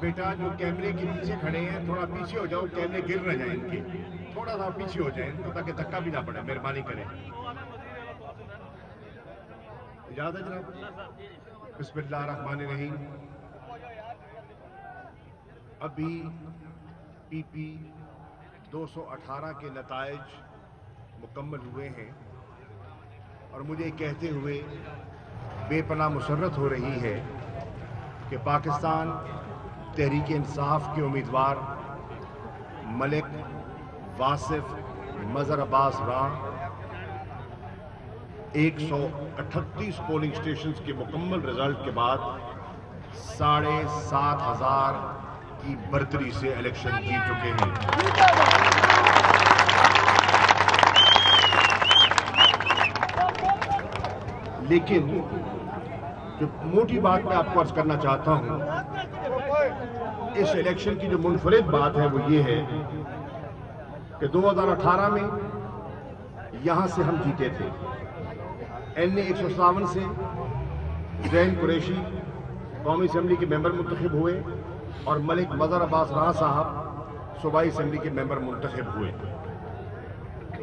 بیٹا جو کیمرے کے پیچھے کھڑے ہیں تھوڑا پیچھے ہو جاؤ, کیمرے گر نہ جائیں ان کے, تھوڑا سا پیچھے ہو جائیں تاکہ دھکا بھی نہ پڑے, مہربانی کریں. اجازت ہے جناب. بسم اللہ الرحمن الرحیم. ابھی پی پی 218 کے نتائج مکمل ہوئے ہیں اور مجھے کہتے ہوئے بے پناہ مسرت ہو رہی ہے کہ پاکستان تحریک انصاف کے امیدوار ملک واصف مظہر عباس راہ 138 پولنگ سٹیشنز کے مکمل رزلٹ کے بعد 7,500 کی برتری سے الیکشن جیت چکے ہیں. لیکن جو موٹی بات میں آپ کو عرض کرنا چاہتا ہوں, اس الیکشن کی جو منفرد بات ہے وہ یہ ہے کہ 2018 میں یہاں سے ہم جیتے تھے. NA 157 سے زین قریشی قومی اسمبلی کے ممبر منتخب ہوئے اور ملک مظہر عباس راہ صاحب صوبائی اسمبلی کے ممبر منتخب ہوئے.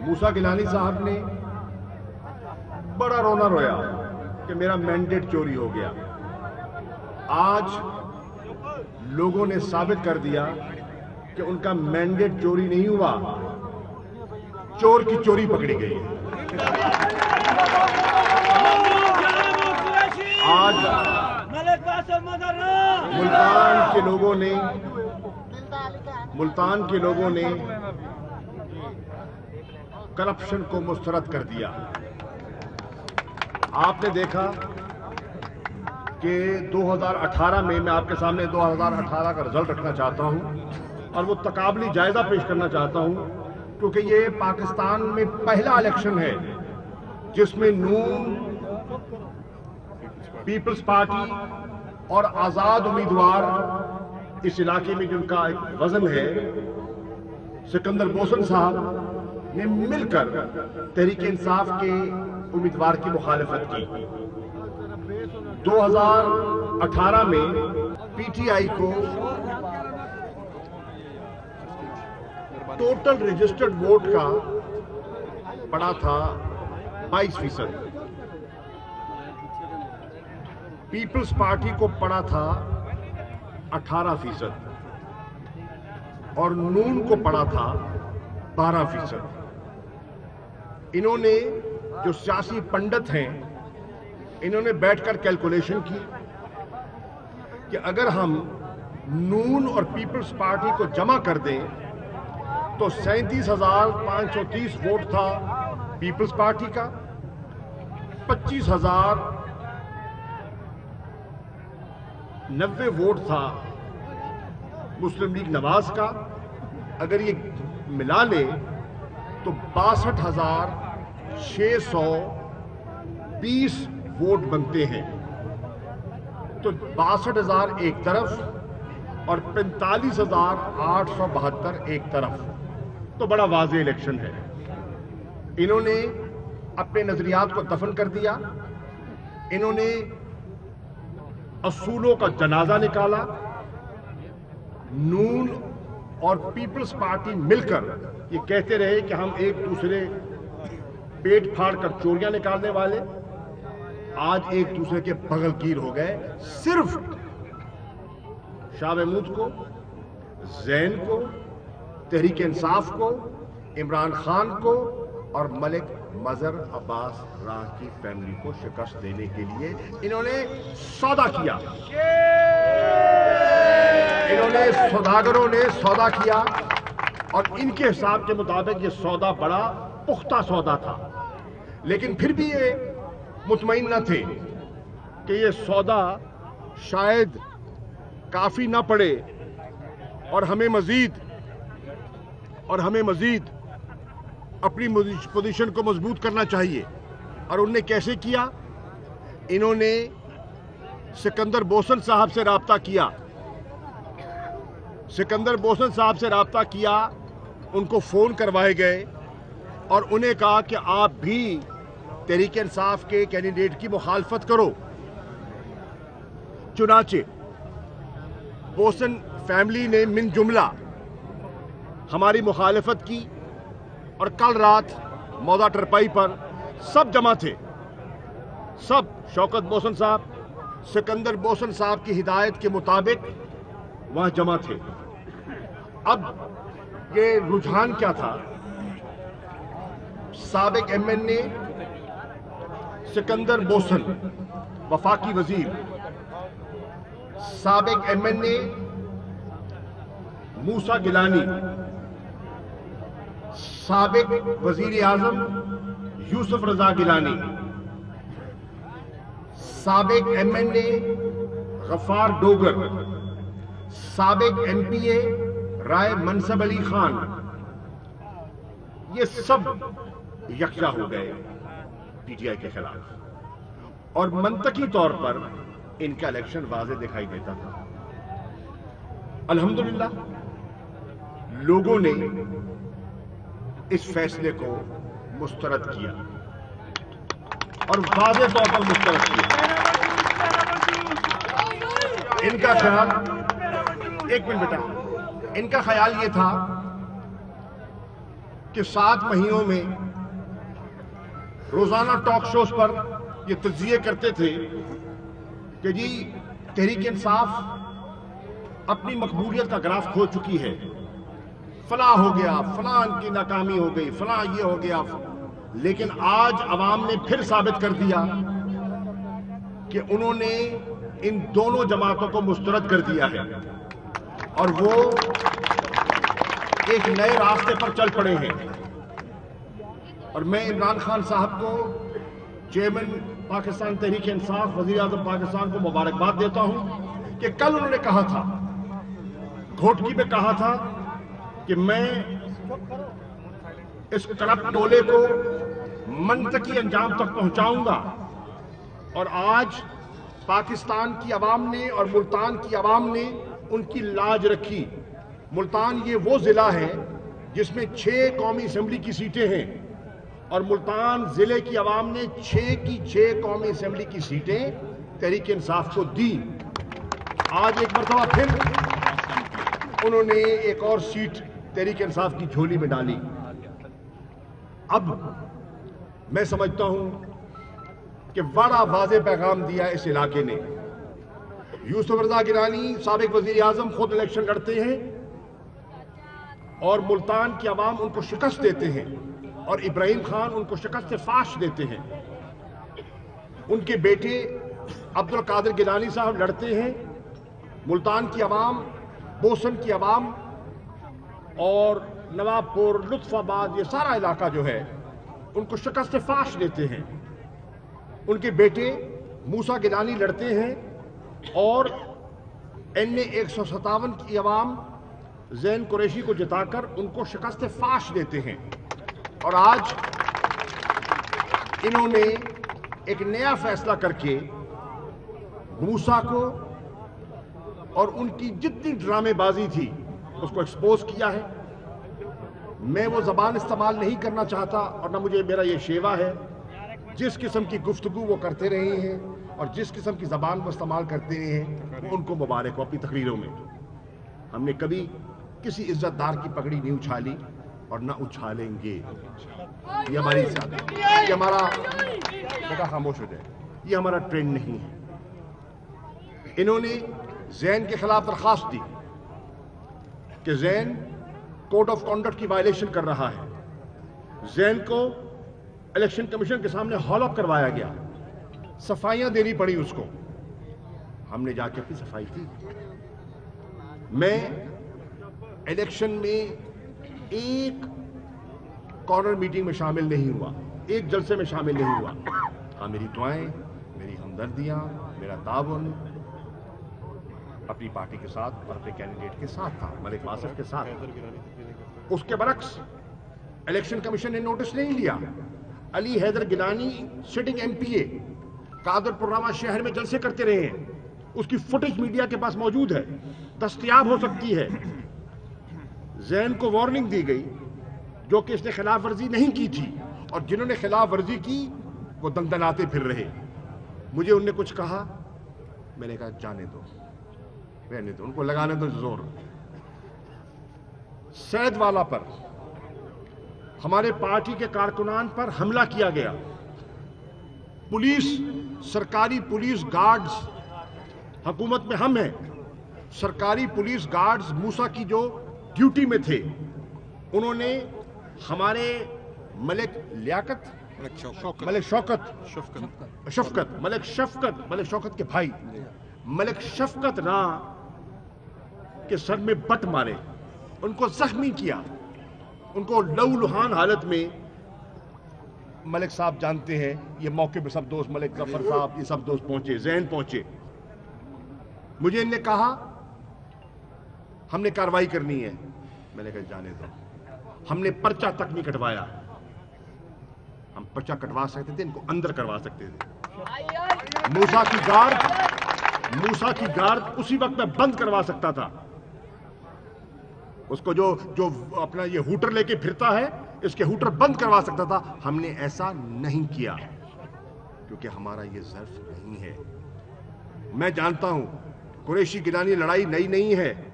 موسیٰ گیلانی صاحب نے بڑا رونا رویا کہ میرا مینڈیٹ چوری ہو گیا. آج لوگوں نے ثابت کر دیا کہ ان کا مینڈیٹ چوری نہیں ہوا, چور کی چوری پکڑی گئی. آج ملتان کے لوگوں نے کرپشن کو مسترد کر دیا. آپ نے دیکھا کہ 2018 میں میں آپ کے سامنے 2018 کا رزلٹ رکھنا چاہتا ہوں اور وہ تقابلی جائزہ پیش کرنا چاہتا ہوں, کیونکہ یہ پاکستان میں پہلا الیکشن ہے جس میں نون, پیپلز پارٹی اور آزاد امیدوار اس علاقے میں جن کا ایک وزن ہے, سکندر بوسن صاحب نے مل کر تحریک انصاف کے امیدوار کی مخالفت کی. 2018 میں پی ٹی آئی کو ٹوٹل رجسٹرڈ ووٹ کا پڑا تھا 22%, پیپلز پارٹی کو پڑا تھا 18% اور نون کو پڑا تھا 12%. انہوں نے جو سیاسی پنڈت ہیں انہوں نے بیٹھ کر کیلکولیشن کی کہ اگر ہم نون اور پیپلز پارٹی کو جمع کر دیں تو 37,530 ووٹ تھا پیپلز پارٹی کا, 25,090 ووٹ تھا مسلم لیگ نواز کا. اگر یہ ملا لے تو 62,620 ووٹ بنتے ہیں. تو 62,000 ایک طرف اور 45,872 ایک طرف, تو بڑا واضح الیکشن ہے. انہوں نے اپنے نظریات کو دفن کر دیا, انہوں نے اصولوں کا جنازہ نکالا. نون اور پیپلز پارٹی مل کر یہ کہتے رہے کہ ہم ایک دوسرے پیٹ پھاڑ کر چوریاں نکالنے والے, آج ایک دوسرے کے بغل گیر ہو گئے. صرف شاہ محمود کو, زین کو, تحریک انصاف کو, عمران خان کو اور ملک مظہر عباس راہ کی فیملی کو شکست دینے کے لیے انہوں نے سودا کیا. انہوں نے سوداگروں نے سودا کیا اور ان کے حساب کے مطابق یہ سودا بڑا پختہ سودا تھا. لیکن پھر بھی یہ مطمئن نہ تھے کہ یہ سودا شاید کافی نہ پڑے اور ہمیں مزید اپنی پوزیشن کو مضبوط کرنا چاہیے. اور انہوں نے کیسے کیا؟ انہوں نے سکندر بوسن صاحب سے رابطہ کیا. सिकंदर बोसन साहब से राब्ता किया, उनको फ़ोन करवाए गए और उन्हें कहा कि आप भी तहरीक इंसाफ के कैंडिडेट की मुखालफत करो। चुनाचे बोसन फैमिली ने मिन जुमला हमारी मुखालफत की और कल रात मौदा टरपाई पर सब जमा थे। सब शौकत बोसन साहब, सिकंदर बोसन साहब की हिदायत के मुताबिक वहां जमा थे। अब ये रुझान क्या था? साबिक एमएनए सिकंदर बोसन वफाकी वजीर, साबिक एमएनए मूसा गिलानी, साबिक वजीर आजम यूसुफ रजा गिलानी, साबिक एमएनए गफ्फार डोगर, साबिक एमपीए राय मनसब अली खान, ये सब यकजा हो गए पीटीआई के खिलाफ और मंतकी तौर पर इनका इलेक्शन वाज़े दिखाई देता था। अल्हम्दुलिल्लाह लोगों ने इस फैसले को मुस्तरद किया और वाज़े तौर पर मुस्तरद किया। इनका ख्याल, एक मिनट बेटा, इनका ख्याल ये था कि 7 महीनों में रोजाना टॉक शोज पर ये तज्जिए करते थे कि जी तहरीक इंसाफ अपनी मकबूलियत का ग्राफ खो चुकी है, फला हो गया, फला की नाकामी हो गई, फला ये हो गया। लेकिन आज अवाम ने फिर साबित कर दिया कि उन्होंने इन दोनों जमातों को मुस्तरद कर दिया है और वो एक नए रास्ते पर चल पड़े हैं। और मैं इमरान खान साहब को, चेयरमैन पाकिस्तान तहरीक इंसाफ, वजीर आजम पाकिस्तान को मुबारकबाद देता हूं कि कल उन्होंने कहा था, घोटकी में कहा था कि मैं इस करप्ट टोले को मंतकी अंजाम तक पहुंचाऊंगा। और आज पाकिस्तान की आवाम ने और मुल्तान की आवाम ने उनकी लाज रखी। मुल्तान ये वो जिला है जिसमें 6 कौमी असेंबली की सीटें हैं और मुल्तान जिले की आवाम ने 6 की 6 कौमी असेंबली की सीटें तहरीक इंसाफ को दी। आज एक मरतबा फिर उन्होंने एक और सीट तहरीक इंसाफ की झोली में डाली। अब मैं समझता हूं कि बड़ा वाज़ेह पैगाम दिया इस इलाके ने। यूसुफ रजा गिलानी साबिक वजीर आजम खुद इलेक्शन लड़ते हैं और मुल्तान की आवाम उनको शिकस्त देते हैं और इब्राहिम खान उनको शिकस्त फाश देते हैं। उनके बेटे अब्दुल कादिर गिलानी साहब लड़ते हैं। मुल्तान की आवाम, बोसन की आवाम और नवाबपुर, लुत्फाबाद, ये सारा इलाका जो है उनको शिकस्त फाश देते हैं। उनके बेटे मूसा गिलानी लड़ते हैं और NA 157 की आवाम ज़ैन कुरैशी को जिताकर उनको शिकस्त फाश देते हैं। और आज इन्होंने एक नया फैसला करके मूसा को और उनकी जितनी ड्रामेबाजी थी उसको एक्सपोज किया है। मैं वो ज़बान इस्तेमाल नहीं करना चाहता और ना मुझे मेरा ये शेवा है। जिस किस्म की गुफ्तगू वो करते रहे हैं और जिस किस्म की ज़बान वो इस्तेमाल करते रहे हैं वो उनको मुबारक हो। अपनी तकरीरों में हमने कभी किसी इज्जतदार की पगड़ी नहीं उछाली और ना उछालेंगे। ये हमारी ये हमारा, बेटा खामोश हो जाए, ये हमारा ट्रेंड नहीं है। इन्होंने ज़ैन के खिलाफ दरख्वास्त दी कि ज़ैन कोड ऑफ कॉन्डक्ट की वायलेशन कर रहा है। ज़ैन को इलेक्शन कमीशन के सामने हॉल अप करवाया गया, सफाइयां देनी पड़ी उसको। हमने जाके अपनी सफाई की। मैं इलेक्शन में एक कॉर्नर मीटिंग में शामिल नहीं हुआ, एक जलसे में शामिल नहीं हुआ। हाँ, मेरी दुआएं, मेरी हमदर्दियां, मेरा ताउन अपनी पार्टी के साथ और अपने कैंडिडेट के साथ था, मलिक वासिफ के साथ। उसके बरक्स इलेक्शन कमीशन ने नोटिस नहीं लिया। अली हैदर गिलानी सिटिंग MPA कादरपुर शहर में जलसे करते रहे हैं। उसकी फुटेज मीडिया के पास मौजूद है, दस्तयाब हो सकती है। ज़ैन को वार्निंग दी गई, जो कि इसने खिलाफ वर्जी नहीं की थी, और जिन्होंने खिलाफ वर्जी की वो दंदनाते फिर रहे। मुझे उनने कुछ कहा, मैंने कहा जाने दो, रहने दो, उनको लगाने दो जोर। सैदवाला पर, हमारे पार्टी के कारकुनान पर हमला किया गया। पुलिस, सरकारी पुलिस गार्ड्स, हुकूमत में हम हैं, सरकारी पुलिस गार्ड्स मूसा की जो ड्यूटी में थे, उन्होंने हमारे मलिक शौकत के भाई मलिक शफकत रां के सर में बट मारे, उनको जख्मी किया। उनको लहूलुहान हालत में, मलिक साहब जानते हैं, ये मौके पे सब दोस्त, मलिक जफर साहब, ये सब दोस्त पहुंचे, ज़ैन पहुंचे। मुझे इनने कहा हमने कार्रवाई करनी है, मैंने कहा जाने दो। हमने पर्चा तक नहीं कटवाया, हम पर्चा कटवा सकते थे, इनको अंदर करवा सकते थे। मूसा की गार्ड उसी वक्त में बंद करवा सकता था। उसको जो अपना ये हूटर लेके फिरता है, इसके हूटर बंद करवा सकता था। हमने ऐसा नहीं किया क्योंकि हमारा ये ज़र्फ नहीं है। मैं जानता हूं कुरैशी गिलानी लड़ाई नई नहीं है,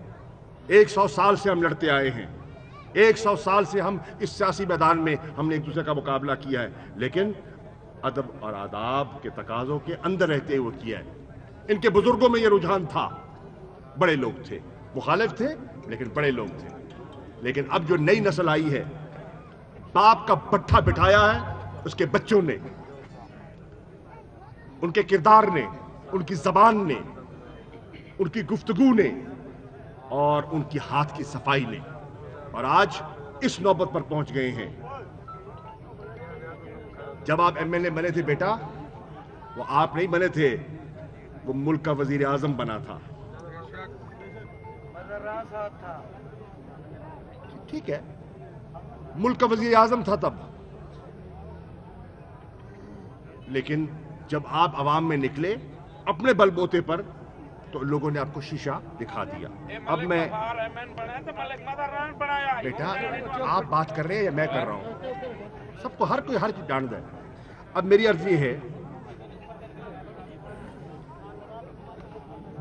100 साल से हम लड़ते आए हैं, 100 साल से हम इस सियासी मैदान में हमने एक दूसरे का मुकाबला किया है, लेकिन अदब और आदाब के तकाजों के अंदर रहते हुए किया है। इनके बुजुर्गों में ये रुझान था, बड़े लोग थे, मुखालिफ थे लेकिन बड़े लोग थे। लेकिन अब जो नई नस्ल आई है, बाप का पट्टा बिठाया है उसके बच्चों ने, उनके किरदार ने, उनकी जबान ने, उनकी गुफ्तगू ने और उनकी हाथ की सफाई ने, और आज इस नौबत पर पहुंच गए हैं। जब आप एमएलए बने थे बेटा, वो आप नहीं बने थे, वो मुल्क का वजीर आजम बना था। ठीक है, मुल्क का वजीर आजम था तब, लेकिन जब आप अवाम में निकले अपने बलबूते पर, तो लोगों ने आपको शीशा दिखा दिया। अब मैं, बेटा आप बात कर रहे हैं या मैं कर रहा हूं? सबको हर कोई हर चीज जानता है। अब मेरी अर्ज ये है,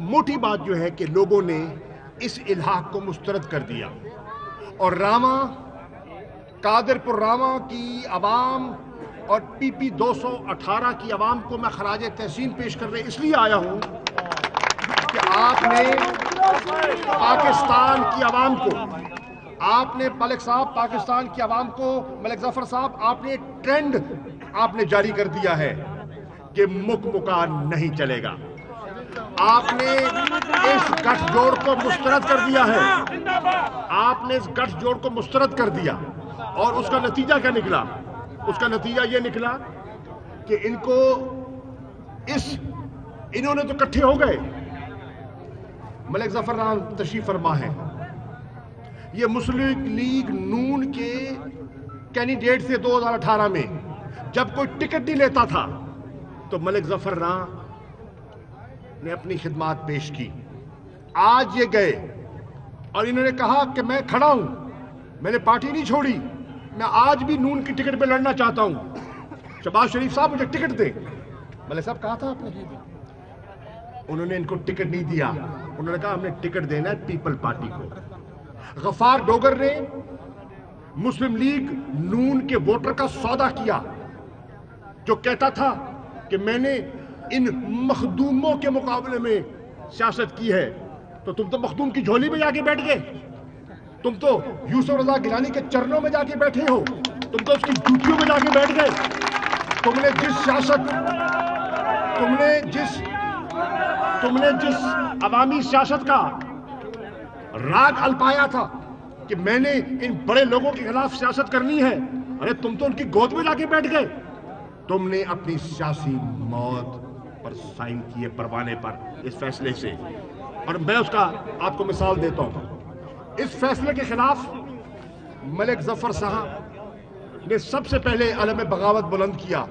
मोटी बात जो है कि लोगों ने इस इल्हाक को मुस्तरद कर दिया, और रामा, कादरपुर रामा की आवाम और पीपी 218 की आवाम को मैं खराज तहसीन पेश करने इसलिए आया हूं कि आपने पाकिस्तान की आवाम को, आपने मलिक साहब, पाकिस्तान की आवाम को, मलिक जफर साहब, आपने ट्रेंड आपने जारी कर दिया है कि मुकमुका नहीं चलेगा। आपने इस गठजोड़ को मुस्तरद कर दिया है, आपने इस गठजोड़ को मुस्तरद कर दिया, और उसका नतीजा क्या निकला? उसका नतीजा यह निकला कि इन्होंने तो इकट्ठे हो गए। मलिक जफर रां तशरीफ फरमा है, ये मुस्लिम लीग नून के कैंडिडेट से 2018 में जब कोई टिकट नहीं लेता था तो मलिक जफर रां ने अपनी खिदमात पेश की। आज ये गए और इन्होंने कहा कि मैं खड़ा हूं, मैंने पार्टी नहीं छोड़ी, मैं आज भी नून की टिकट पे लड़ना चाहता हूं, शहबाज शरीफ साहब मुझे टिकट दे। मलिक साहब कहा था आपने, उन्होंने इनको टिकट नहीं दिया। उन्होंने कहा हमने टिकट देना है पीपल पार्टी को। गफार डोगर ने मुस्लिम लीग नून के वोटर का सौदा किया, जो कहता था कि मैंने इन मखदूमों के मुकाबले में सियासत की है। तो तुम तो मखदूम की झोली में जाके बैठ गए, तुम तो यूसुफ रजा गिलानी के चरणों में जाके बैठे हो, तुम तो उसकी जूतियों में जाके बैठ गए। तुमने जिस अवामी सियासत का राग अल्पाया था कि मैंने इन बड़े लोगों के खिलाफ सियासत करनी है, अरे तुम तो उनकी गोद में जाके बैठ गए। तुमने अपनी सियासी मौत पर साइन किए परवाने पर इस फैसले से, और मैं उसका आपको मिसाल देता हूं। इस फैसले के खिलाफ मलिक जफर साहब ने सबसे पहले अलम बगावत बुलंद किया,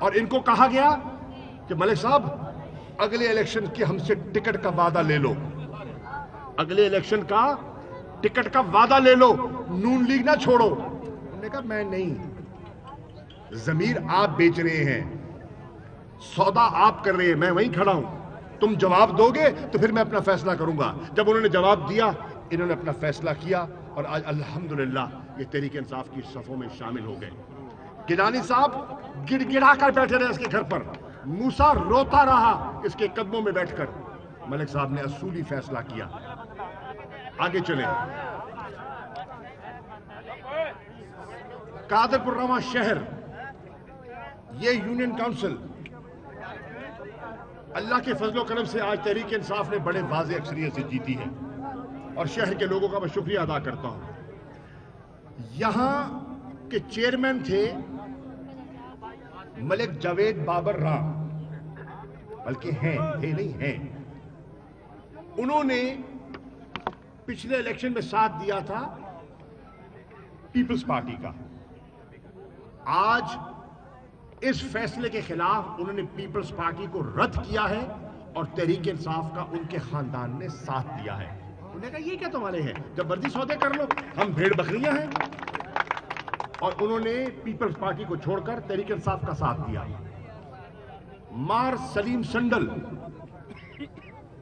और इनको कहा गया कि मलिक साहब अगले इलेक्शन की हमसे टिकट का वादा ले लो, अगले इलेक्शन का टिकट का वादा ले लो, नून लीग ना छोड़ो। उन्होंने कहा मैं नहीं, जमीर आप बेच रहे हैं, सौदा आप कर रहे हैं, मैं वहीं खड़ा हूं, तुम जवाब दोगे तो फिर मैं अपना फैसला करूंगा। जब उन्होंने जवाब दिया, इन्होंने अपना फैसला किया और आज अल्हम्दुलिल्लाह ये तहरीक इंसाफ की सफों में शामिल हो गए। गिलानी साहब गिड़गिड़ा कर बैठे रहे इसके घर पर, मूसा रोता रहा इसके कदमों में बैठकर। मलिक साहब ने असूली फैसला किया। आगे चले। कादरपुर शहर, ये यूनियन काउंसिल अल्लाह के फजलो करम से आज तहरीक इंसाफ ने बड़े वाज़े अक्सरियत से जीती है और शहर के लोगों का मैं शुक्रिया अदा करता हूं। यहां के चेयरमैन थे मलिक जावेद बाबर राम, बल्कि हैं, थे नहीं हैं। उन्होंने पिछले इलेक्शन में साथ दिया था पीपल्स पार्टी का। आज इस फैसले के खिलाफ उन्होंने पीपल्स पार्टी को रद्द किया है और तहरीक इंसाफ का उनके खानदान ने साथ दिया है। उन्होंने कहा ये क्या तुम्हारे हैं, जब मर्जी सौदे कर लो, हम भेड़ बकरियां हैं। और उन्होंने पीपल्स पार्टी को छोड़कर तहरीक इंसाफ का साथ दिया। मार सलीम संडल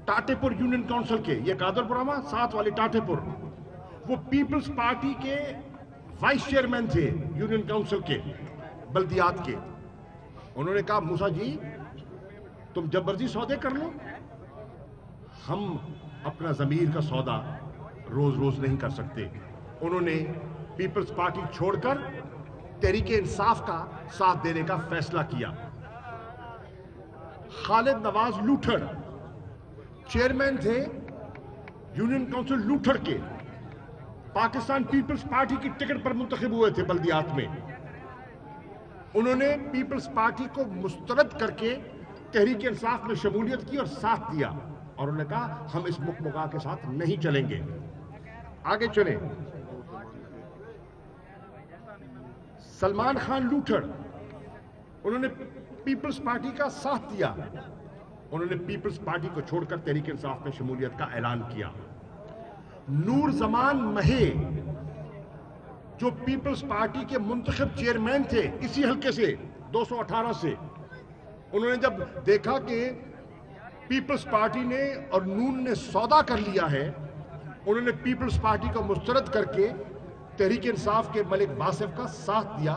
टाटेपुर यूनियन काउंसिल के, ये कादरपुरामा साथ वाले टाटेपुर, वो पीपल्स पार्टी के वाइस चेयरमैन थे यूनियन काउंसिल के, बल्दियात के। उन्होंने कहा मूसा जी तुम जब मर्जी सौदे कर लो, हम अपना जमीर का सौदा रोज रोज नहीं कर सकते। उन्होंने पीपल्स पार्टी छोड़कर तहरीक इंसाफ का साथ देने का फैसला किया। खालिद नवाज लूठड़ चेयरमैन थे यूनियन काउंसिल लूठड़ के, पाकिस्तान पीपल्स पार्टी की टिकट पर मुंतखब हुए थे बल्दियात में। उन्होंने पीपल्स पार्टी को मुस्तरद करके तहरीक इंसाफ में शमूलियत की और साथ दिया और उन्होंने कहा हम इस मुकमुका के साथ नहीं चलेंगे। आगे चले। सलमान खान लूठड़, उन्होंने पीपल्स पार्टी का साथ दिया। उन्होंने पीपल्स पार्टी को छोड़कर तहरीक इंसाफ में शमूलियत का ऐलान किया। नूर जमान महे जो पीपल्स पार्टी के मुंतखब चेयरमैन थे इसी हल्के से 218 से, उन्होंने जब देखा कि पीपल्स पार्टी ने और नून ने सौदा कर लिया है, उन्होंने पीपल्स पार्टी को मुस्तरद करके तहरीक इंसाफ के मलिक वासिफ का साथ दिया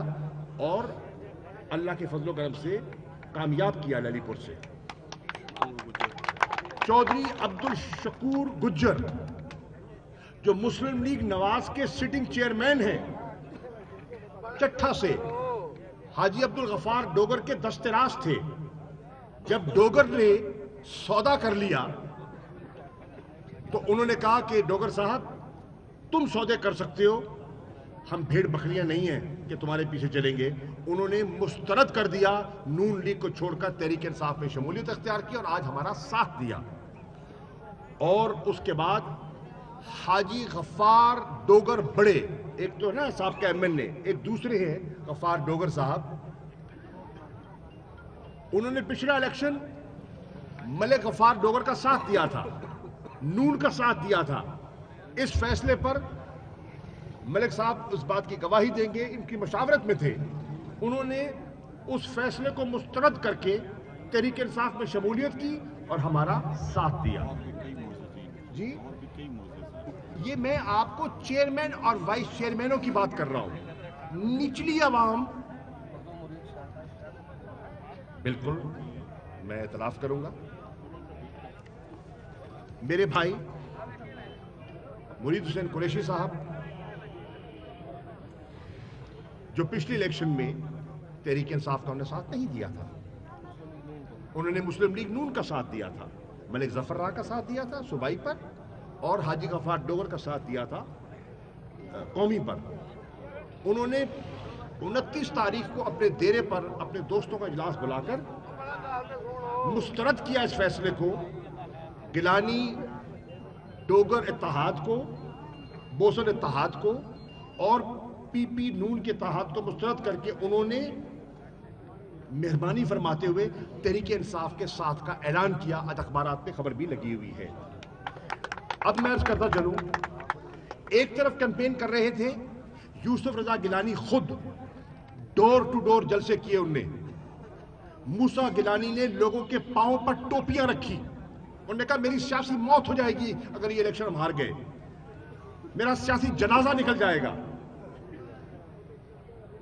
और अल्लाह के फजलो करम से कामयाब किया ललीपुर से। चौधरी अब्दुल शकूर गुज्जर जो मुस्लिम लीग नवाज के सिटिंग चेयरमैन हैं चट्ठा से, हाजी अब्दुल गफार डोगर के दस्तराज थे। जब डोगर ने सौदा कर लिया तो उन्होंने कहा कि डोगर साहब तुम सौदे कर सकते हो, हम भेड़ बकरियां नहीं हैं कि तुम्हारे पीछे चलेंगे। उन्होंने मुस्तरद कर दिया, नून लीग को छोड़कर तहरीक इंसाफ में शमूलियत अख्तियार की और आज हमारा साथ दिया। और उसके बाद हाजी गफ्फार डोगर बड़े, एक तो है ना साहब का एमएनए, एक दूसरे हैं गफ्फार डोगर साहब, उन्होंने पिछला इलेक्शन मलिक गफ्फार डोगर का साथ दिया था, नून का साथ दिया था। इस फैसले पर मलिक साहब उस बात की गवाही देंगे, इनकी मशावरत में थे। उन्होंने उस फैसले को मुस्तरद करके तहरीक इंसाफ में शमूलियत की और हमारा साथ दिया। जी ये मैं आपको चेयरमैन और वाइस चेयरमैनों की बात कर रहा हूं, निचली आवाम बिल्कुल मैं इतलाफ करूंगा। मेरे भाई मुरीद हुसैन कुरैशी साहब जो पिछले इलेक्शन में तहरीक इंसाफ का उन्होंने साथ नहीं दिया था, उन्होंने मुस्लिम लीग नून का साथ दिया था, मलिक जफर का साथ दिया था सूबाई पर और हाजी गफ्फार डोगर का साथ दिया था कौमी पर। उन्होंने 29 तारीख को अपने डेरे पर अपने दोस्तों का इजलास बुलाकर मुस्तरद किया इस फैसले को, गिलानी डोगर इत्तेहाद को, बोसन इत्तेहाद को और पीपी नून के इत्तेहाद को मुस्तरद करके उन्होंने मेहरबानी फरमाते हुए तहरीक इंसाफ के साथ का ऐलान किया। आज अखबारात में खबर भी लगी हुई है। अब मैं अर्ज करता चलूं, ایک طرف کیمپین کر رہے تھے یوسف رضا گیلانی، خود ڈور ٹو ڈور جلسے کیے انہوں نے. موسیٰ گیلانی نے لوگوں کے پاؤں پر ٹوپیاں رکھی. انہوں نے کہا میری سیاسی موت ہو جائے گی اگر یہ الیکشن ہم ہار گئے، میرا سیاسی جنازہ نکل جائے گا.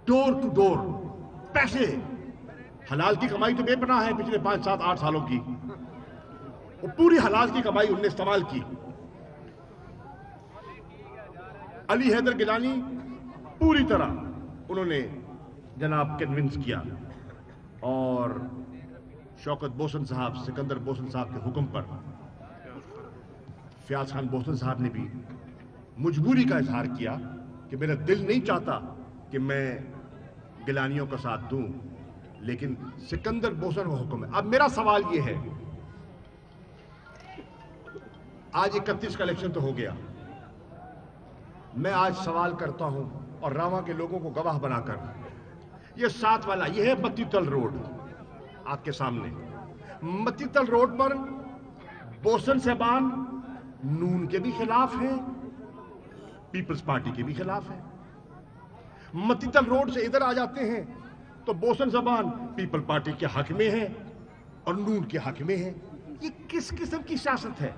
ڈور ٹو ڈور پیسے، حلال کی کمائی تو بے پناہ ہے پچھلے 5 7 8 سالوں کی، وہ پوری حلال کی کمائی انہوں نے استعمال کی. علی حیدر گیلانی پوری طرح انہوں نے جناب کنونس کیا، اور شوکت بوسن صاحب، سکندر بوسن صاحب کے حکم پر فیاض خان بوسن صاحب نے بھی مجبوری کا اظہار کیا کہ میرا دل نہیں چاہتا کہ میں گیلانیوں کا ساتھ دوں، لیکن سکندر بوسن کا حکم ہے. اب میرا سوال یہ ہے، آج 31 کا الیکشن تو ہو گیا، میں آج سوال کرتا ہوں اور راواں کے لوگوں کو گواہ بنا کر، یہ 7 والا، یہ ہے متی تل روڈ آپ کے سامنے. متی تل روڈ پر بوسن صاحبان نون کے بھی خلاف ہیں، پیپلز پارٹی کے بھی خلاف ہیں. متی تل روڈ سے ادھر آ جاتے ہیں تو بوسن صاحبان پیپل پارٹی کے حق میں ہیں اور نون کے حق میں ہیں. یہ کس قسم کی سیاست ہے؟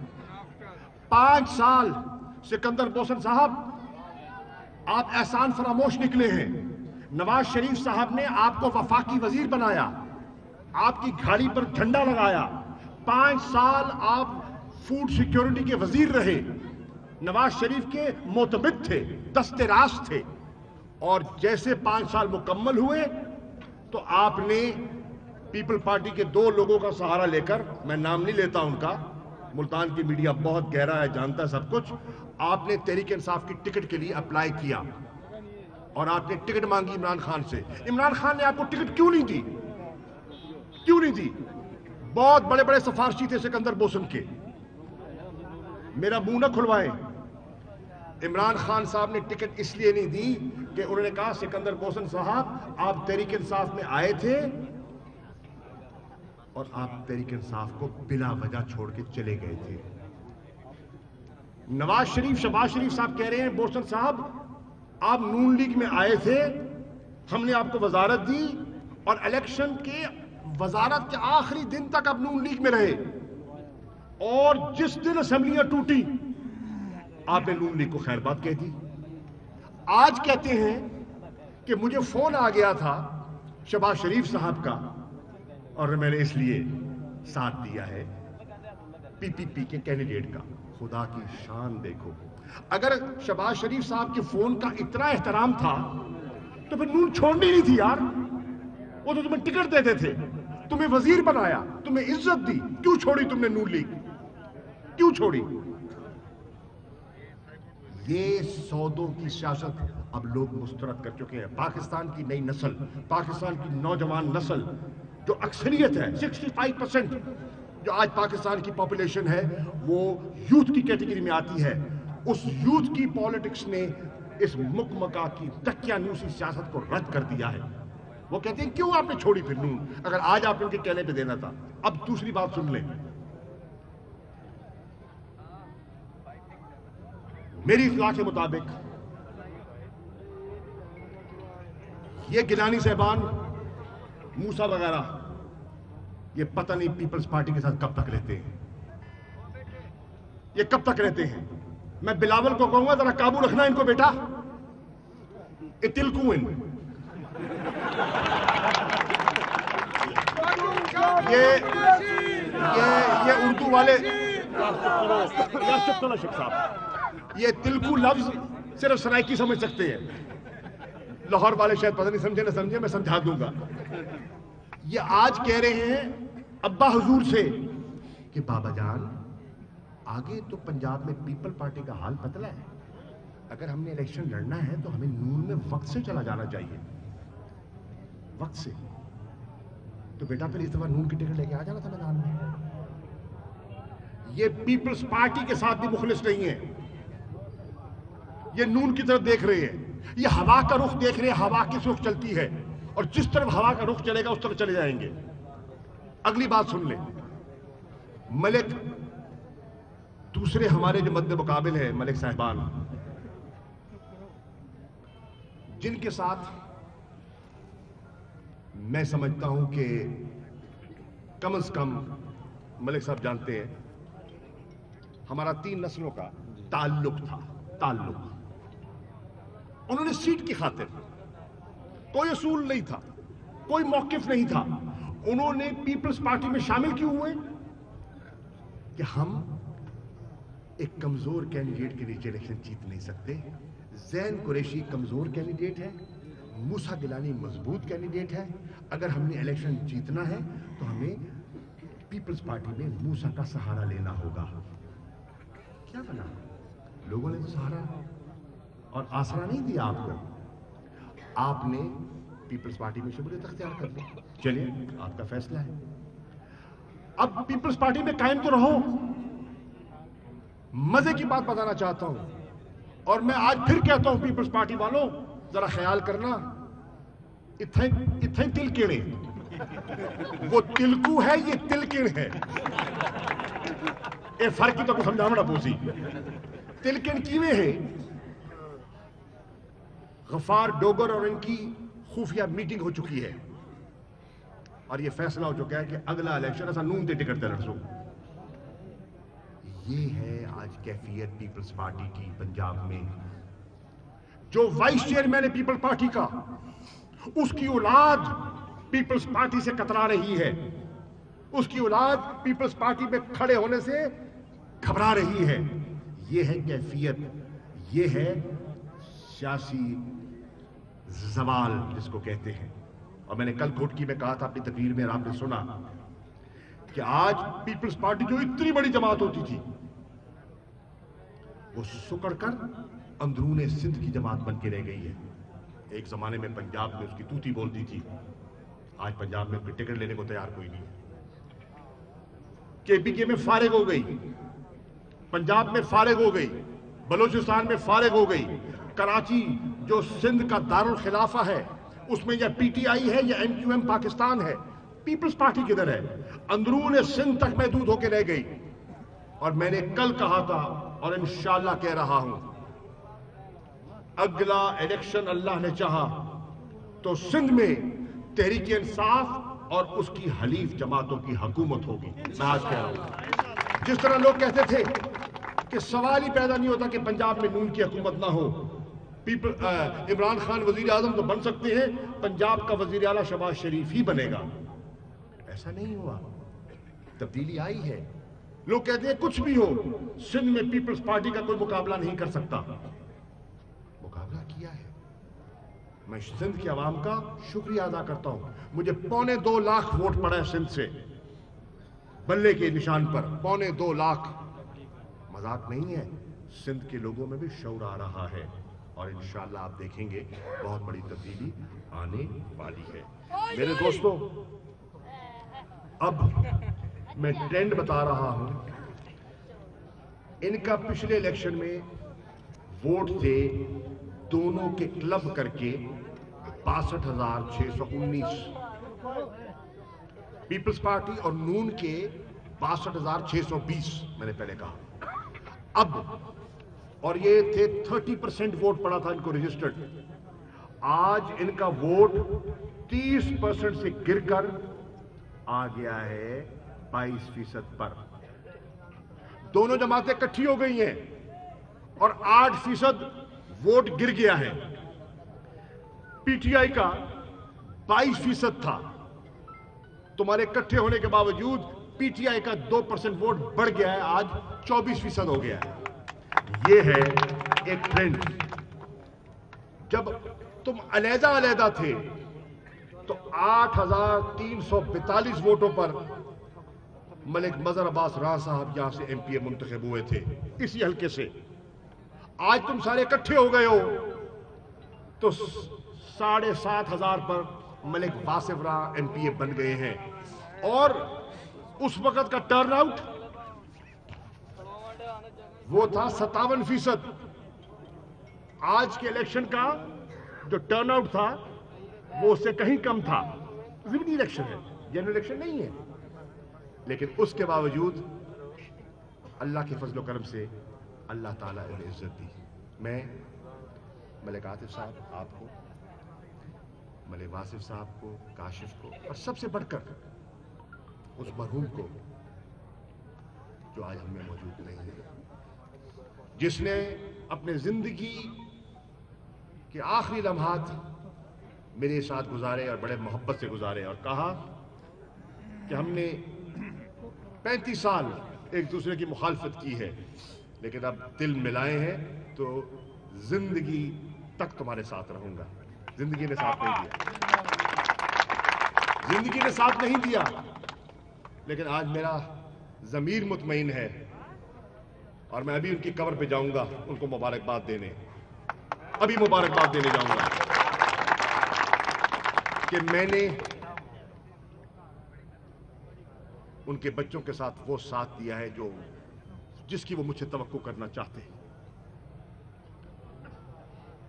5 سال سکندر بوسن صاحب آپ احسان فراموش نکلے ہیں. نواز شریف صاحب نے آپ کو وفاقی وزیر بنایا، آپ کی گھاڑی پر جھنڈا لگایا. 5 سال آپ فوڈ سیکیورٹی کے وزیر رہے، نواز شریف کے معتمد تھے، دست راست تھے. اور جیسے 5 سال مکمل ہوئے تو آپ نے پیپل پارٹی کے 2 لوگوں کا سہارا لے کر، میں نام نہیں لیتا ان کا، ملتان کی میڈیا بہت گہرا ہے، جانتا ہے سب کچھ، آپ نے تحریک انصاف کی ٹکٹ کے لیے اپلائی کیا اور آپ نے ٹکٹ مانگی عمران خان سے. عمران خان نے آپ کو ٹکٹ کیوں نہیں دی؟ کیوں نہیں دی؟ بہت بڑے بڑے سفارشی تھے سکندر بوسن کے، میرا منہ نہ کھلوائیں. عمران خان صاحب نے ٹکٹ اس لیے نہیں دی کہ انہوں نے کہا سکندر بوسن صاحب آپ تحریک انصاف میں آئے تھے اور آپ تحریک انصاف کو بلا وجہ چھوڑ کے چلے گئے تھے. نواز شریف، شہباز شریف صاحب کہہ رہے ہیں بوسن صاحب آپ نون لیگ میں آئے تھے، ہم نے آپ کو وزارت دی اور الیکشن کے وزارت کے آخری دن تک آپ نون لیگ میں رہے، اور جس دن اسمبلیاں ٹوٹی آپ نے نون لیگ کو خیر بات کہہ دی. آج کہتے ہیں کہ مجھے فون آ گیا تھا شہباز شریف صاحب کا اور میں نے اس لیے ساتھ دیا ہے پی پی پی کے کینڈیڈیٹ کا. خدا کی شان دیکھو، اگر شہباز شریف صاحب کے فون کا اتنا احترام تھا تو پھر نون چھوڑنی نہیں تھی یار. وہ تو تمہیں ٹکٹ دیتے تھے، تمہیں وزیر بنایا، تمہیں عزت دی، کیوں چھوڑی تم نے نون لیگ؟ کیوں چھوڑی؟ یہ سودوں کی سیاست اب لوگ مسترد کر چکے ہیں. پاکستان کی نئی نسل، پاکستان کی نوجوان نسل جو اکثریت ہے، 65% جو آج پاکستان کی پاپولیشن ہے، وہ یوتھ کی کیٹیگری میں آتی ہے. اس یوتھ کی پالیٹکس نے اس مکمکا کی دقیانوسی سیاست کو رد کر دیا ہے. وہ کہتے ہیں کیوں آپ نے چھوڑی پھر نون، اگر آج آپ نے ان کے کہنے پہ دینا تھا. اب دوسری بات سن لیں، میری اطلاع کے مطابق یہ گیلانی صاحبان، موسیٰ وغیرہ، یہ پتہ نہیں پیپلز پارٹی کے ساتھ کب تک رہتے ہیں، یہ کب تک رہتے ہیں. میں بلاول کو کہوں گا ذرا قابو رکھنا ان کو بیٹا، اتلکو ان. یہ اردو والے، یہ تلکو لفظ صرف سرائکی سمجھ سکتے ہیں، لاہور والے شاید پتہ نہیں سمجھے نہ سمجھے، میں سمجھا دوں گا. یہ آج کہہ رہے ہیں ابا حضور سے کہ بابا جان آگے تو پنجاب میں پیپل پارٹی کا حال پتلا ہے، اگر ہم نے الیکشن لڑنا ہے تو ہمیں نون میں وقت سے چلا جانا چاہیے، وقت سے. تو بیٹا پھر اس دفعہ نون کی ٹکٹ لے کے آ جانا تھا میدان میں. یہ پیپلز پارٹی کے ساتھ بھی مخلص نہیں ہے، یہ نون کی طرف دیکھ رہے ہیں، یہ ہوا کا رخ دیکھ رہے ہیں، ہوا کس رخ چلتی ہے، اور جس طرف ہوا کا رخ چلے گا اس طرف چلے جائیں گے. اگلی بات سن لیں، ملک دوسرے ہمارے جو مد مقابل ہیں، ملک صاحبان، جن کے ساتھ میں سمجھتا ہوں کہ کم از کم ملک صاحب جانتے ہیں ہمارا 3 نسلوں کا تعلق تھا. انہوں نے سیٹ کی خاطر کوئی اصول نہیں تھا, کوئی موقف نہیں تھا, انہوں نے پیپلز پارٹی میں شامل کیوں ہوئے کہ ہم ایک کمزور کینڈیڈیٹ کے نیچے الیکشن جیت نہیں سکتے. زین قریشی کمزور کینڈیڈیٹ ہے, موسیٰ گیلانی مضبوط کینڈیڈیٹ ہے. اگر ہم نے الیکشن جیتنا ہے تو ہمیں پیپلز پارٹی میں موسیٰ کا سہارا لینا ہوگا. کیا بنا؟ لوگوں نے تو سہارا اور آسرا نہیں دیا آپ کو. آپ نے پیپلز پارٹی میں شمولیت اختیار کر لی. چلیے آپ کا فیصلہ ہے. اب پیپلز پارٹی میں قائم تو رہو. مزے کی بات بتانا چاہتا ہوں اور میں آج پھر کہتا ہوں پیپلز پارٹی والوں ذرا خیال کرنا, اتھے تلکڑے, وہ تلکو ہے یہ تلکڑ ہے. اے فرق ہی تو کو سمجھاونا پوسی. تلکڑ کیویں ہے؟ غفار ڈوگر اور ان کی خفیہ میٹنگ ہو چکی ہے اور یہ فیصلہ ہو چکا ہے کہ اگلا الیکشن ایسا نون تے ٹکٹ تے لڑسو. یہ ہے آج کیفیت پیپلز پارٹی کی پنجاب میں. جو وائس چیئرمین ہے پیپل پارٹی کا, اس کی اولاد پیپلز پارٹی سے کترا رہی ہے. اس کی اولاد پیپلز پارٹی میں کھڑے ہونے سے گھبرا رہی ہے. یہ ہے کیفیت, یہ ہے سیاسی زوال جس کو کہتے ہیں. اور میں نے کل گھوٹکی میں کہا تھا اپنی تقریر میں, اور آپ نے سنا کہ آج پیپلز پارٹی جو اتنی بڑی جماعت ہوتی تھی وہ سکڑ کر اندرون سندھ کی جماعت بن کے رہ گئی ہے. ایک زمانے میں پنجاب میں اس کی توتی بولتی تھی, آج پنجاب میں کوئی ٹکٹ لینے کو تیار کوئی نہیں. KPK میں فارغ ہو گئی, پنجاب میں فارغ ہو گئی, بلوچستان میں فارغ ہو گئی. کراچی جو سندھ کا دارالخلافہ ہے اس میں یا PTI ہے یا MQM پاکستان ہے. پیپلز پارٹی کدھر ہے؟ اندرون سندھ تک محدود ہو کے رہ گئی. اور میں نے کل کہا تھا اور انشاءاللہ کہہ رہا ہوں, اگلا الیکشن اللہ نے چاہا تو سندھ میں تحریک انصاف اور اس کی حلیف جماعتوں کی حکومت ہوگی. میں آج کہہ رہا ہوں, جس طرح لوگ کہتے تھے کہ سوال ہی پیدا نہیں ہوتا کہ پنجاب میں نون کی حکومت نہ ہو, عمران خان وزیر اعظم تو بن سکتے ہیں, پنجاب کا وزیر اعلیٰ شہباز شریف ہی بنے گا. ایسا نہیں ہوا, تبدیلی آئی ہے. لوگ کہتے ہیں کچھ بھی ہو سندھ میں پیپلز پارٹی کا کوئی مقابلہ نہیں کر سکتا. مقابلہ کیا ہے. میں سندھ کی عوام کا شکریہ ادا کرتا ہوں. مجھے 2.25 لاکھ ووٹ پڑا ہے سندھ سے, بلے کے نشان پر 2.25 لاکھ. مذاق نہیں ہے. سندھ کے لوگوں میں بھی شعور آ رہا ہے اور انشاءاللہ آپ دیکھیں گے بہت بڑی تبدیلی آنے والی ہے. میرے دوستوں, اب میں ٹرینڈ بتا رہا ہوں. ان کا پچھلے الیکشن میں ووٹ تھے دونوں کے کلب کر کے 62,619, پیپلز پارٹی اور نون کے 62,620 میں نے پہلے کہا. اب اور یہ تھے 30% ووٹ پڑا تھا ان کو رجسٹرڈ. آج ان کا ووٹ 30% سے گر کر آ گیا ہے 22% پر. دونوں جماعتیں اکٹھی ہو گئی ہیں اور 8% ووٹ گر گیا ہے. PTI کا 22% تھا. تمہارے اکٹھے ہونے کے باوجود PTI کا 2% ووٹ بڑھ گیا ہے, آج 24% ہو گیا ہے. یہ ہے ایک ٹرینڈ. جب تم علیحدہ تھے تو 8,342 ووٹوں پر ملک مظہر عباس راہ صاحب یہاں سے MPA منتخب ہوئے تھے اسی حلقے سے. آج تم سارے اکٹھے ہو گئے ہو تو 7,500 پر ملک واصف راہ MPA بن گئے ہیں. اور اس وقت کا ٹرن آؤٹ وہ تھا 57%. آج کے الیکشن کا جو ٹرن آؤٹ تھا وہ اس سے کہیں کم تھا. ضمنی الیکشن ہے, جنرل الیکشن نہیں ہے, لیکن اس کے باوجود اللہ کے فضل و کرم سے اللہ تعالیٰ نے عزت دی. میں ملک عاطف صاحب آپ کو मलिक वासिफ साहब को, काशिफ को, और सबसे बढ़कर उस मरहूम को जो आज हमें मौजूद नहीं है, जिसने अपने जिंदगी के आखिरी लम्हात मेरे साथ गुजारे और बड़े मोहब्बत से गुजारे, और कहा कि हमने 35 साल एक दूसरे की मुखालफत की है, लेकिन अब दिल मिलाए हैं तो जिंदगी तक तुम्हारे साथ रहूंगा। जिंदगी ने साथ नहीं दिया, जिंदगी ने साथ नहीं दिया, लेकिन आज मेरा ज़मीर मुतमईन है और मैं अभी उनकी कब्र पे जाऊंगा उनको मुबारकबाद देने, अभी मुबारकबाद देने जाऊंगा कि मैंने उनके बच्चों के साथ वो साथ दिया है जो जिसकी वो मुझसे तवक्को करना चाहते हैं।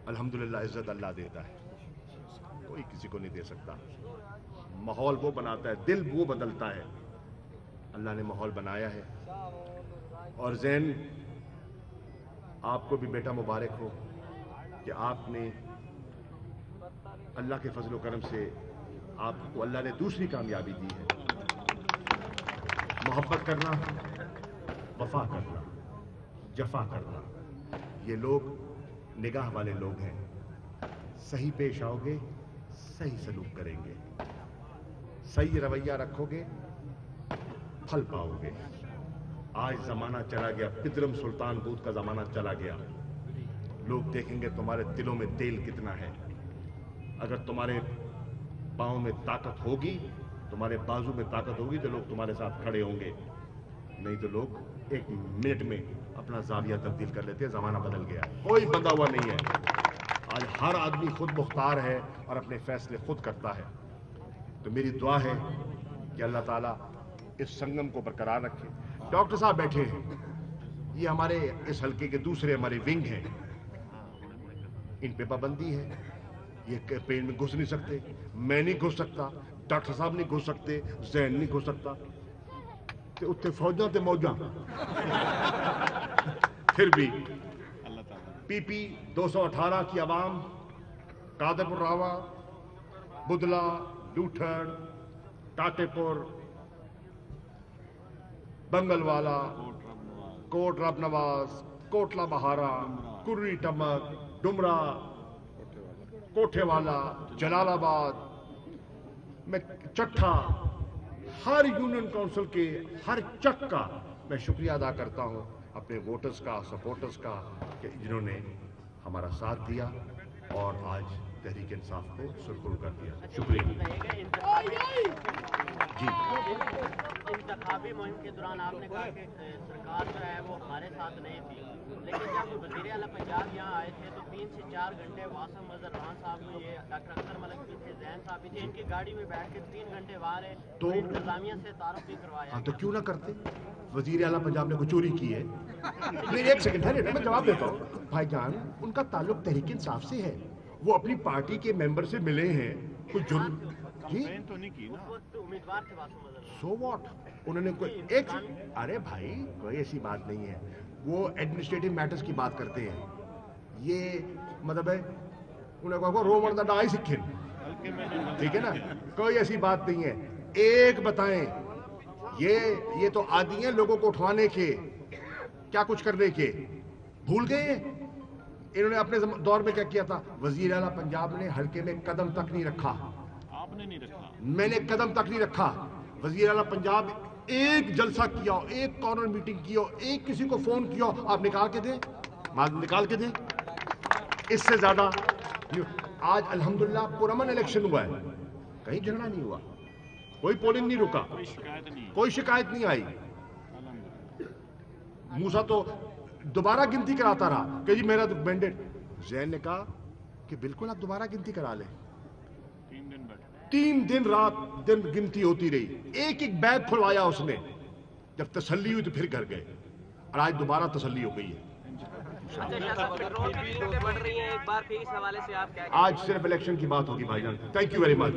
अल्हम्दुलिल्लाह इज्जत अल्लाह देता है, कोई किसी को नहीं दे सकता। माहौल वो बनाता है, दिल वो बदलता है। अल्लाह ने माहौल बनाया है। और ज़ैन, आपको भी बेटा मुबारक हो कि आपने अल्लाह के फजल व करम से आपको अल्लाह ने दूसरी कामयाबी दी है। मोहब्बत करना, वफा करना, जफा करना, ये लोग निगाह वाले लोग हैं। सही पेश आओगे, सही सलूक करेंगे, सही रवैया रखोगे, फल पाओगे। आज जमाना चला गया, पितरम सुल्तान बूत का जमाना चला गया। लोग देखेंगे तुम्हारे दिलों में तेल कितना है। अगर तुम्हारे पाँव में ताकत होगी, तुम्हारे बाजू में ताकत होगी, तो लोग तुम्हारे साथ खड़े होंगे, नहीं तो लोग एक मिनट में अपना जाविया तब्दील कर लेते हैं। जमाना बदल गया, कोई बंधा हुआ नहीं है। आज हर आदमी खुद मुख्तार है और अपने फैसले खुद करता है। तो मेरी दुआ है कि अल्लाह ताला इस संगम को बरकरार रखे। डॉक्टर साहब बैठे हैं, ये हमारे इस हल्के के दूसरे हमारे विंग हैं, इन पे पाबंदी है, ये पेड़ में घुस नहीं सकते, मैं नहीं घुस सकता, डॉक्टर साहब नहीं घुस सकते, ज़ैन नहीं घुस सकता, ते उत्ते फौजां ते मौजां। फिर भी पीपी 218 की आवाम, कादरपुर रावा, बुदला, लूठड़, टाटेपुर, बंगलवाला, कोट रब नवाज, कोटला बहारा, कुर्री टमक, डुमरा, कोठेवाला, जलालाबाद में चट्ठा, हर यूनियन काउंसिल के हर चक का मैं शुक्रिया अदा करता हूं अपने वोटर्स का, सपोर्टर्स का, कि जिन्होंने हमारा साथ दिया और आज तहरीक इंसाफ को सुरखुरू कर दिया। शुक्रिया जी। इंतखाबी मुहिम के दौरान आपने कहा कि सरकार जो है वो हमारे साथ नहीं थी, लेकिन जब वज़ीर आला पंजाब यहाँ आए थे तो 3 से 4 घंटे वासिम अजहर खान साहब को, ये डॉक्टर अख्तर मलिक भी थे, ज़ैन साहब भी थे, इनकी गाड़ी में बैठ के 3 घंटे वहाँ रहे, तो इंतजामिया से तारुफ भी करवाया। हाँ, तो क्यों ना करते? वज़ीर आला पंजाब ने कोई चोरी की है? नहीं, एक सेकंड है, मैं जवाब देता हूँ। भाईजान, उनका ताल्लुक तहरीक इंसाफ से है, वो अपनी पार्टी के मेंबर से मिले हैं, कोई जुर्म जी तो नहीं की ना, उम्मीदवार थे वासिम अजहर। सो व्हाट, उन्होंने कोई एक, अरे भाई कोई ऐसी बात नहीं है, वो एडमिनिस्ट्रेटिव मैटर्स की बात करते हैं। ये मतलब है, उन्हें कहा रोवर द डाई सिक्किन, ठीक है ना, कोई ऐसी बात नहीं है। एक बताएं, ये तो आदी हैं लोगों को उठवाने के, क्या कुछ करने के, भूल गए? इन्होंने अपने दौर में क्या किया था? वजीर आला पंजाब ने हल्के में कदम तक नहीं रखा। आपने नहीं रखा, मैंने कदम तक नहीं रखा। वजीर आला पंजाब एक जलसा किया, एक कॉर्नर मीटिंग किया, एक किसी को फोन किया, आप निकाल के दें, निकाल के दें, इससे ज्यादा। आज अल्हम्दुलिल्लाह पुरअमन इलेक्शन हुआ है, कहीं झगड़ा नहीं हुआ, कोई पोलिंग नहीं रुका, कोई शिकायत नहीं आई। मूसा तो दोबारा गिनती कराता रहा कि जी मेरा मैंडेट। ज़ैन ने कहा कि बिल्कुल आप दोबारा गिनती करा लें। 3 दिन रात दिन गिनती होती रही, एक एक बैग खुलवाया उसने। जब तसल्ली हुई तो फिर घर गए, और आज दोबारा तसल्ली हो गई है। आज सिर्फ इलेक्शन की बात होगी भाईजान। Thank you very much.